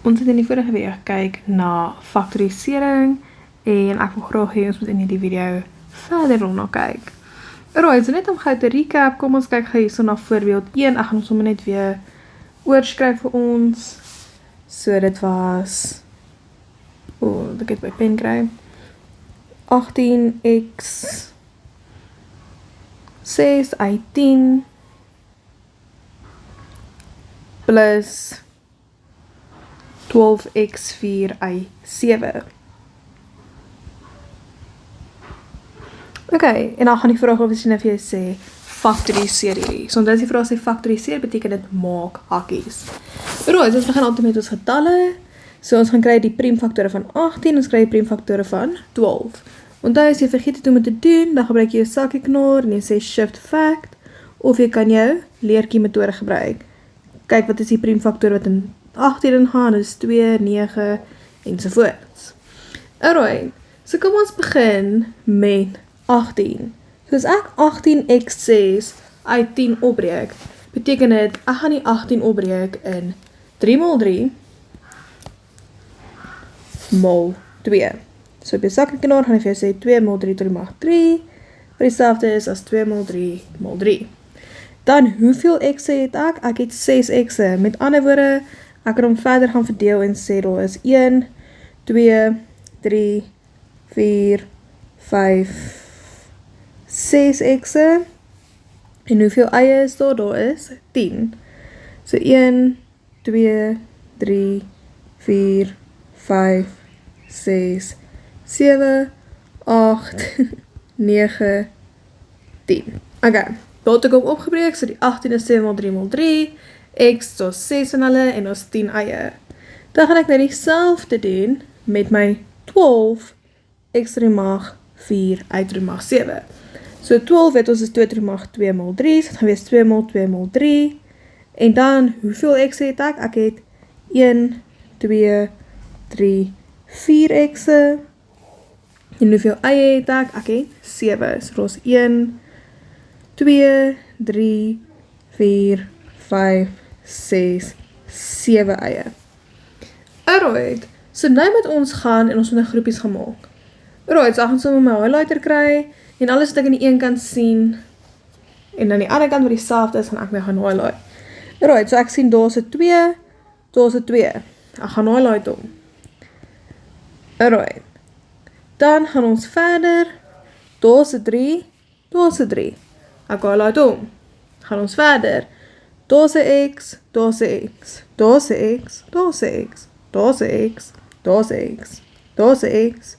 Ons het in die vorige video gekyk na faktorisering en ek wil graag hê ons moet in hierdie video verder daarna kyk. Alright, so net om gou te recap, kom ons kyk gou hierso na voorbeeld 1. Ek gaan ons sommer net weer oorskryf vir ons. So dit was ek het my pen kry. 18x 6 uit 10 plus 12x 4 uit 7. Okay, en dan gaan die vraag of jy nou vir jou sê, faktoriseer hierdie. So omdat die vraag sê faktoriseer, beteken dit maak hakkies. Alright, so ons begin altyd met ons getalle. So ons gaan kry die priemfaktore van 18, ons kry die priemfaktore van 12. Onthou as jy vergeet het om dit te doen, dan gebruik jy jou sakkienknor en jy sê shift fact, of jy kan jou leertjie metode gebruik. Kyk wat is die priemfaktore wat in 18 ingaan, dit is 2, 9 ensovoorts. Alright, so kom ons begin met 18. So as ek 18x6 uit 10 opbreek, beteken dit, ek gaan die 18 opbreek in 3 mal 3 mal 2. So op jy sakkienknor gaan ek vir jou sê 2 mal 3 tot die mag 3, wat dieselfde is as 2 mal 3 mal 3. Dan hoeveel x'e het ek? Ek het 6 x'e. Met ander woorde, ek kan hom verder gaan verdeel en sê daar is 1, 2, 3, 4, 5, 6 x'e. En hoeveel eie is daar? Daar is 10. So 1, 2, 3, 4, 5, 6, 7, 8, 9, 10. Okay, daar het ek hom opgebreek, so die 18 is 7 mal 3 mal 3, x so 6 in hulle en ons 10 eie. Dan gaan ek nou dieselfde doen met my 12 x to die mag 4 uit to die mag 7. So 12 het ons is 2 to die mag 2 mal 3, so dit gaan wees 2 mal 2 mal 3, en dan hoeveel x het ek? Ek het 1, 2, 3, 4 x'e, en hoeveel eie het ek? Ek het 7, so dit is 1, 2, 3, 4, 5, 6, 7 eie. Alright, so nou moet ons gaan en ons moet nou groepies gaan maak. Alright, so ek gaan sommer my highlighter kry, en alles wat ek aan die een kant sien, en aan die ander kant wat dieselfde is, gaan ek nou gaan highlight. Alright, so ek sien daar is 'n 2, daar is 'n 2. Ek gaan highlight hom. Alright, dan gaan ons verder, daar is 'n 3, daar is 'n 3. Ek highlight hom. Gaan ons verder, daar is 'n x, daar is 'n x, daar is 'n x, daar is 'n x, daar is 'n x, daar is 'n x, daar is 'n x,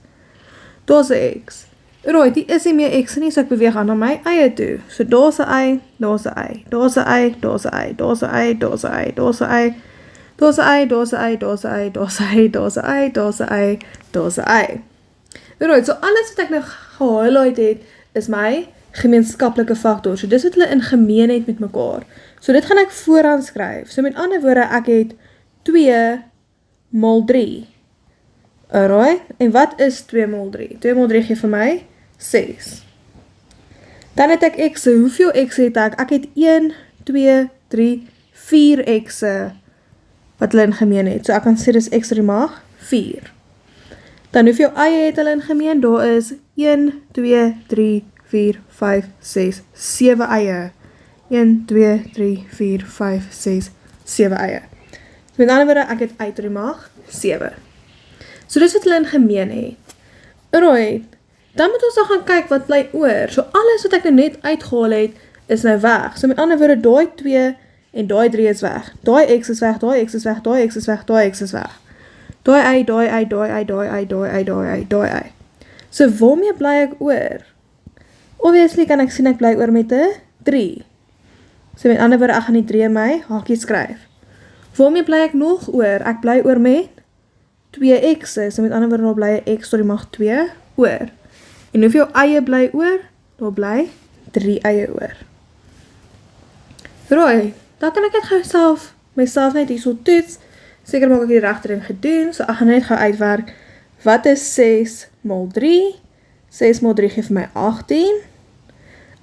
daar is 'n x. Alright, die is nie meer x nie, so ek beweeg aan na my eie toe. So daar is 'n y, daar is 'n y, daar is 'n y, daar is 'n y, daar is 'n y, daar is 'n y, daar is 'n y, daar is 'n y, daar is 'n y, daar is 'n y, daar is 'n y, daar is 'n y, daar is 'n y, daar is 'n y. Alright, so alles wat ek nou gehighlight het, is my gemeenskaplike faktor. So dis wat hulle in gemeen het met mekaar. So dit gaan ek vooraan skryf. So met ander woorde, ek het 2 mal 3. Alright, en wat is 2 mal 3? 2 mal 3 gee vir my 6. Dan het ek x'e. Hoeveel x'e het ek? Ek het 1, 2, 3, 4 x'e wat hulle in gemeen het. So ek kan sê dis x to die mag 4. Dan hoeveel eie het hulle in gemeen? Daar is 1, 2, 3, 4, 5, 6, 7 eie. 1, 2, 3, 4, 5, 6, 7 eie. So met ander woorde, ek het uit to die mag 7. So dis wat hulle in gemeen het. Alright, dan moet ons dan gaan kyk wat bly oor. So alles wat ek nou net uitgehaal het, is nou weg. So met ander woorde, daai 2 en daai 3 is weg. Daai x is weg, daai x is weg, daai x is weg, daai x is weg. Daai y, daai y, daai y, daai y, daai y, daai y, daai y. So waarmee bly ek oor? Obviously kan ek sien ek bly oor met 'n 3. So met ander woorde, ek gaan die 3 in my hakie skryf. Waarmee bly ek nog oor? Ek bly oor met 2 x'e. So met ander woorde, daar bly 'n x tot die mag 2 oor. En hoeveel eie bly oor? Daar bly 3 eie oor. Rooi, dan kan ek net myself net hier so toets. Seker maak ek die regte ding gedoen. So ek gaan net gou uitwerk. Wat is 6 mal 3? 6 mal 3 gee vir my 18.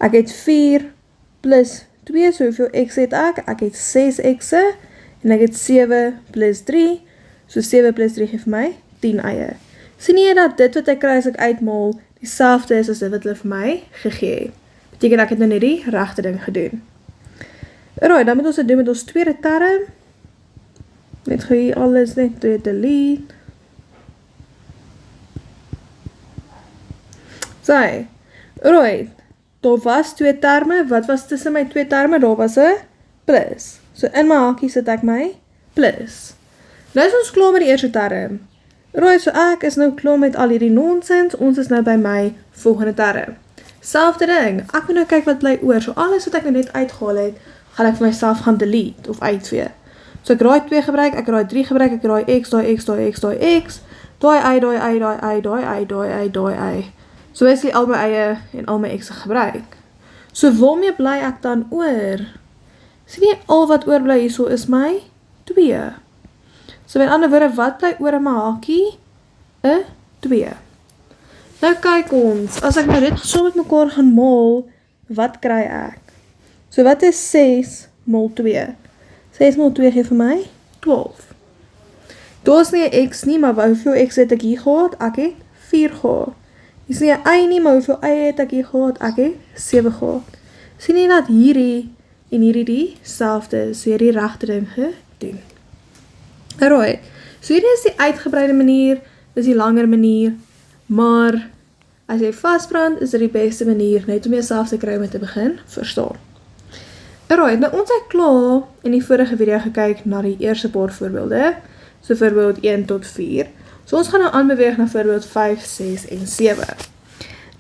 Ek het 4 plus 2, so hoeveel x het ek? Ek het 6 x'e en ek het 7 plus 3, So 7 plus 3 gee vir my 10 eie. Sien jy dat dit wat ek kry as ek uitmaal, dieselfde is as dit wat hulle vir my gegee het. Beteken ek het nou net die regte ding gedoen. Alright, dan moet ons dit doen met ons tweede term. Net gou hier alles net delete. Sy, alright, daar was 2 terme, wat was tussen my 2 terme? Daar was 'n plus. So in my hakie sit ek my plus. Nou is ons klaar met die eerste term. Alright, so ek is nou klaar met al hierdie nonsens, ons is nou by my volgende term. Selfde ding, ek moet nou kyk wat bly oor, so alles wat ek nou net uitgehaal het, gaan ek vir myself gaan delete of uitvee. So ek raai 2 gebruik, ek raai 3 gebruik, ek raai x, daai x, daai x, daai x, daai y, daai y, daai y, daai y, daai y, daai y. So basically al my eie en al my x'e gebruik. So waarmee bly ek dan oor? Sien jy al wat oorbly hierso is my 2. So met ander woorde, wat bly oor in my hakie? 'n 2. Nou kyk ons, as ek nou dit so met mekaar gaan maal, wat kry ek? So wat is 6 mal 2? 6 mal 2 gee vir my 12. Daar is nie 'n x nie, maar hoeveel x het ek hier gehad? Ek het 4 gehad. Hier is nie 'n y nie, maar hoeveel y het ek hier gehad? Ek het 7 gehad. Sien jy dat hierdie en hierdie dieselfde is, so hierdie regte ding gedoen. Alright, so hierdie is die uitgebreide manier, dis die langer manier, maar as jy vasbrand, is dit die beste manier, net om jouself te kry om te begin verstaan. Alright, nou ons het klaar in die vorige video gekyk na die eerste paar voorbeelde, so voorbeeld 1 tot 4. So ons gaan nou aanbeweeg na voorbeeld 5, 6 en 7.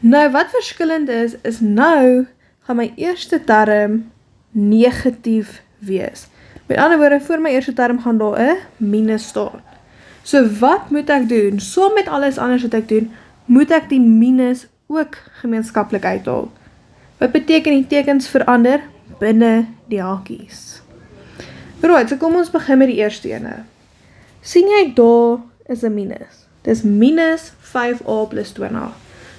Nou wat verskillend is nou gaan my eerste term negatief wees. Met ander woorde, voor my eerste term gaan daar 'n minus staan. So wat moet ek doen? Saam met alles anders wat ek doen, moet ek die minus ook gemeenskaplik uithaal. Wat beteken die tekens verander binne die hakies? Right, so kom ons begin met die eerste ene. Sien jy daar is 'n minus. Dis minus 5a plus 20.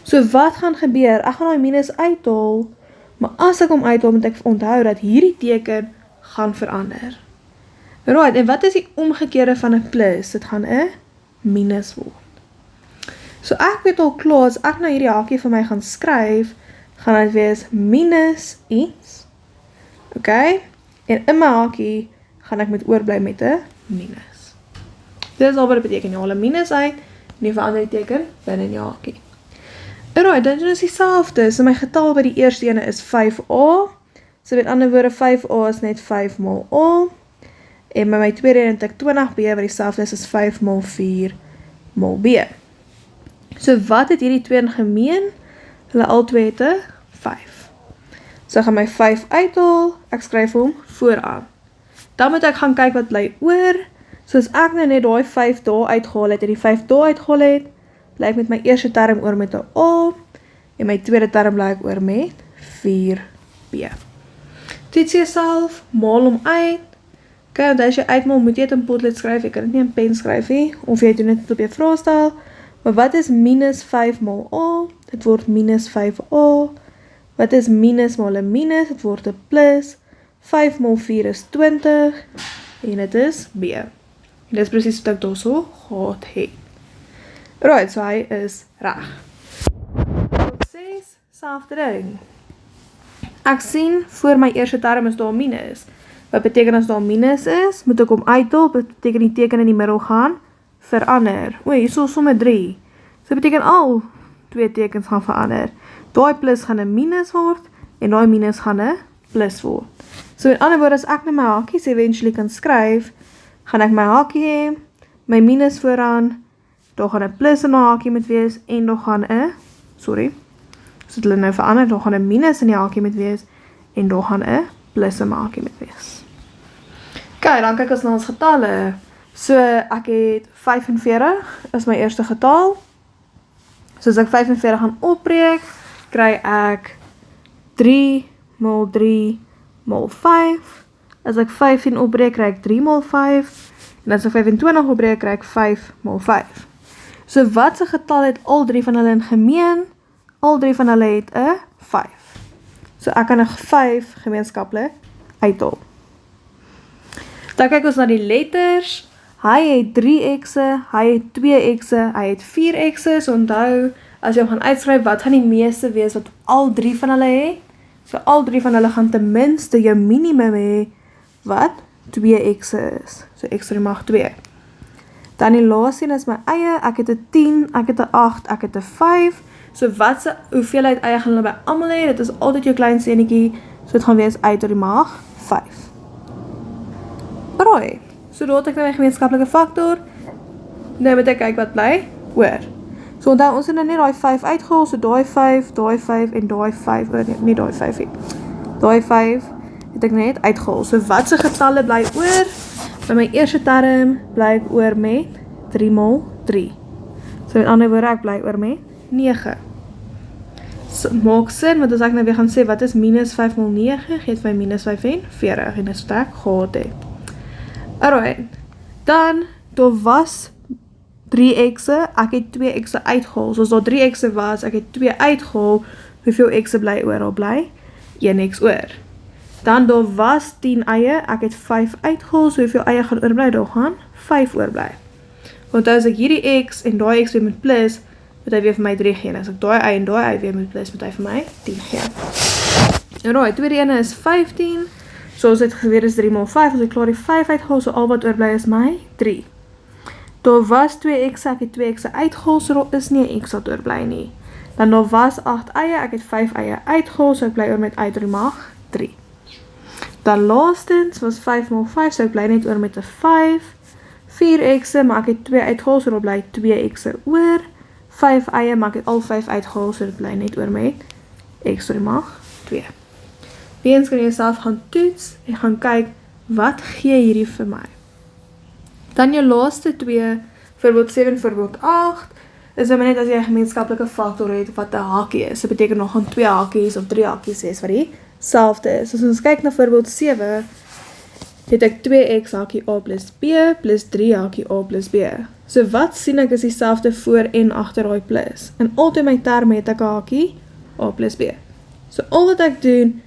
So wat gaan gebeur? Ek gaan die minus uithaal, maar as ek hom uithaal, moet ek onthou dat hierdie teken gaan verander. Right, en wat is die omgekeerde van 'n plus? Dit gaan 'n minus word. So ek weet al klaar, as ek nou hierdie hakie vir my gaan skryf, gaan dit wees minus iets. Ok, en in my hakie gaan ek met oorbly met 'n minus. Dit is al wat dit beteken, jy haal 'n minus uit, en jy verander die teken binne in die hakie. Alright, dan is dieselfde, so my getal by die eerste ene is 5a, so met ander woorde 5a is net 5 mal a, en by my tweede ene het ek 20b, wat dieselfde is 5 mal 4 mal b. So wat het hierdie twee in gemeen? Hulle albei het 'n 5. So ek gaan my 5 uithaal, ek skryf hom vooraan. Dan moet ek gaan kyk wat bly oor, soos ek nou net daai 5 daar uitgehaal het, en die 5 daar uitgehaal het, bly ek met my eerste term oor met 'n a, en my tweede term bly ek oor met 4b. Toets jouself, maal hom uit. Okay, want as jy uitmaal, moet jy dit in potlood skryf, jy kan dit nie in pen skryf nie, of jy doen dit op jou vraestel. Maar wat is minus 5 mal a? Dit word minus 5a. Wat is minus mal 'n minus? Dit word 'n plus. 5 mal 4 is 20, en dit is b. En dit is presies wat ek daar so gehad het. Right, so hy is reg. Tot 6, selfde ding. Ek sien, voor my eerste term is daar minus. Wat beteken as daar minus is, moet ek hom uithaal, beteken die teken in die middel gaan verander. O, hier is sommer 3. So beteken al 2 tekens gaan verander. Daai plus gaan 'n minus word, en daai minus gaan 'n plus word. So in ander woorde, as ek nou my hakies eventually kan skryf, gaan ek my hakie hê, my minus vooraan, daar gaan 'n plus in my hakie moet wees, en daar gaan 'n, so dit hulle nou verander, daar gaan 'n minus in die hakie moet wees, en daar gaan 'n plus in my hakie moet wees. Ok, dan kyk ons na ons getalle. So ek het 45 is my eerste getal. So as ek 45 gaan opbreek, kry ek 3 mal 3 mal 5. As ek 15 opbreek, kry ek 3 mal 5. En as ek 25 opbreek, kry ek 5 mal 5. So wat se getal het al 3 van hulle in gemeen? Al 3 van hulle het 'n 5. So ek kan 'n 5 gemeenskaplik uithaal. Dan kyk ons na die letters. Hy het 3x'e, hy het 2x'e, hy het 4x'e, so onthou, as jy hom gaan uitskryf, wat gaan die meeste wees wat al 3 van hulle het? So al 3 van hulle gaan ten minste jou minimum hê, wat? 2x'e is. So x to die mag 2. Dan die laaste een is my eie, ek het 'n 10, ek het 'n 8, ek het 'n 5, so watse hoeveelheid eie gaan hulle by almal hê? Dit is altyd jou kleinste enetjie, so dit gaan wees uit tot die mag 5. Alright, so daar het ek nou my gemeenskaplike faktor, nou moet ek kyk wat bly oor. So onthou, ons het nou net daai 5 uitgehaal, so daai 5 en daai 5, nie daai 5 nie, daai 5 het ek net uitgehaal, so watse getalle bly oor? By my eerste term bly ek oor met 3 mal 3. So met ander woorde, ek bly oor met 9. So, maak sin, want as ek nou weer gaan sê, wat is minus 5 mal 9, geet vir my minus 45, en dis wat ek gehad het. Alright, dan, daar was 3x'e, ek het 2x'e uitgehaal, so as daar 3x'e was, ek het 2 uitgehaal, hoeveel x'e bly oor? Daar bly 1x oor. Dan daar was 10 eie, ek het 5 uitgehaal, so hoeveel eie gaan oorbly? Daar gaan 5 oorbly. Want as ek hierdie x en daai x weer met plus, moet hy weer vir my 3 gee. As ek daai eie en daai eie weer met plus, moet hy vir my 10 gee. En die tweede ene is 15, so ons het geweer is 3 mal 5, as ek klaar die 5 uitgehaal, so al wat oorbly is my 3. Daar was 2x, ek het 2x'e uitgehaal, so daar is nie 'n x wat oorbly nie. Dan daar was 8 eie, ek het 5 eie uitgehaal, so ek bly oor met uit tot die mag 3. Dan laastens was 5 mal 5, so ek bly net oor met 'n 5. 4x'e, maar ek het 2 uitgehaal, so daar bly 2x'e oor. 5 eie, maar ek het al 5 uitgehaal, so dit bly net oor met x tot die mag 2. Weens kan jy jouself gaan toets en gaan kyk, wat gee hierdie vir my? Dan jou laaste 2, voorbeeld 7 en voorbeeld 8, is net as jy 'n gemeenskaplike faktor het wat 'n hakie is. Dit beteken nog gaan 2 hakies of 3 hakies is wat dieselfde is. So as ons kyk na voorbeeld 7, het ek 2x hakie a plus b plus 3 hakie a plus b. So wat sien ek is dieselfde voor en agter daai plus? In altyd my terme het ek 'n hakie a plus b. So al wat ek doen,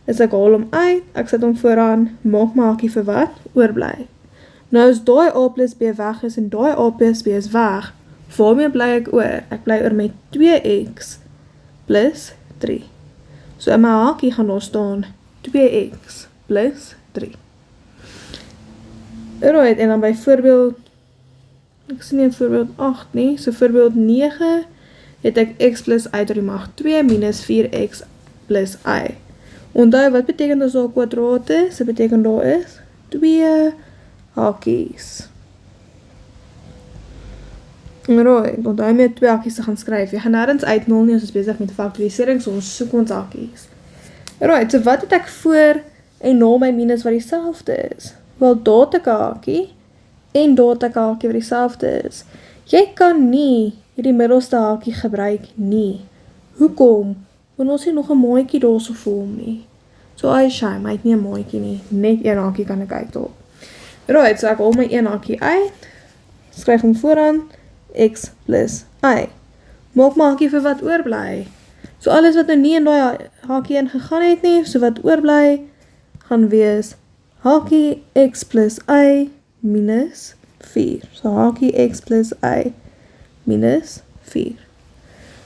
is ek haal hom uit, ek sit hom vooraan, maak my hakie vir wat? Oorbly. Nou as daai a plus b weg is en daai a plus b is weg, waarmee bly ek oor? Ek bly oor met 2x plus 3. So in my hakie gaan daar staan 2x plus 3. Alright, en dan by voorbeeld, ek sien nie in voorbeeld 8 nie, so voorbeeld 9, het ek x plus y tot die mag 2 minus 4x plus y. Onthou, wat beteken as daar kwadraat is? Dit beteken daar is 2 hakies. Alright, onthou met 2 hakies te gaan skryf. Jy gaan nêrens uitnul nie, ons is besig met faktorisering, so ons soek ons hakies. Alright, so wat het ek voor en na my minus wat dieselfde is? Wel, daar het ek 'n hakie en daar het ek 'n hakie wat dieselfde is. Jy kan nie hierdie middelste hakie gebruik nie. Hoekom? Want ons het nog 'n maatjie daarso vir hom nie. So hy shame, hy het nie 'n maatjie nie. Net een hakie kan ek uithaal. Right, so ek haal my een hakie uit. Skryf hom vooraan x plus y. Maak my hakie vir wat oorbly. So alles wat nou nie in daai hakie ingegaan het nie, so wat oorbly gaan wees hakie x plus y minus 4. So hakie x plus y minus 4.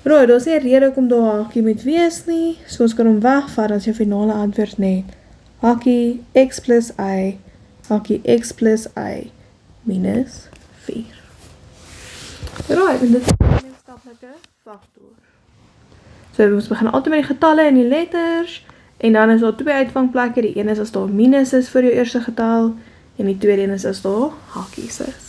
Right, daar is nie 'n rede hoekom daar hakie moet wees nie, so ons kan hom wegvat as jou finale antwoord net hakie x plus y, hakie x plus y minus 4. Right, en dit is 'n gemeenskaplike faktor. So ons begin altyd met die getalle en die letters, en dan is daar 2 uitvangplekke. Die een is as daar minus is vir jou eerste getal, en die tweede een is as daar hakies is.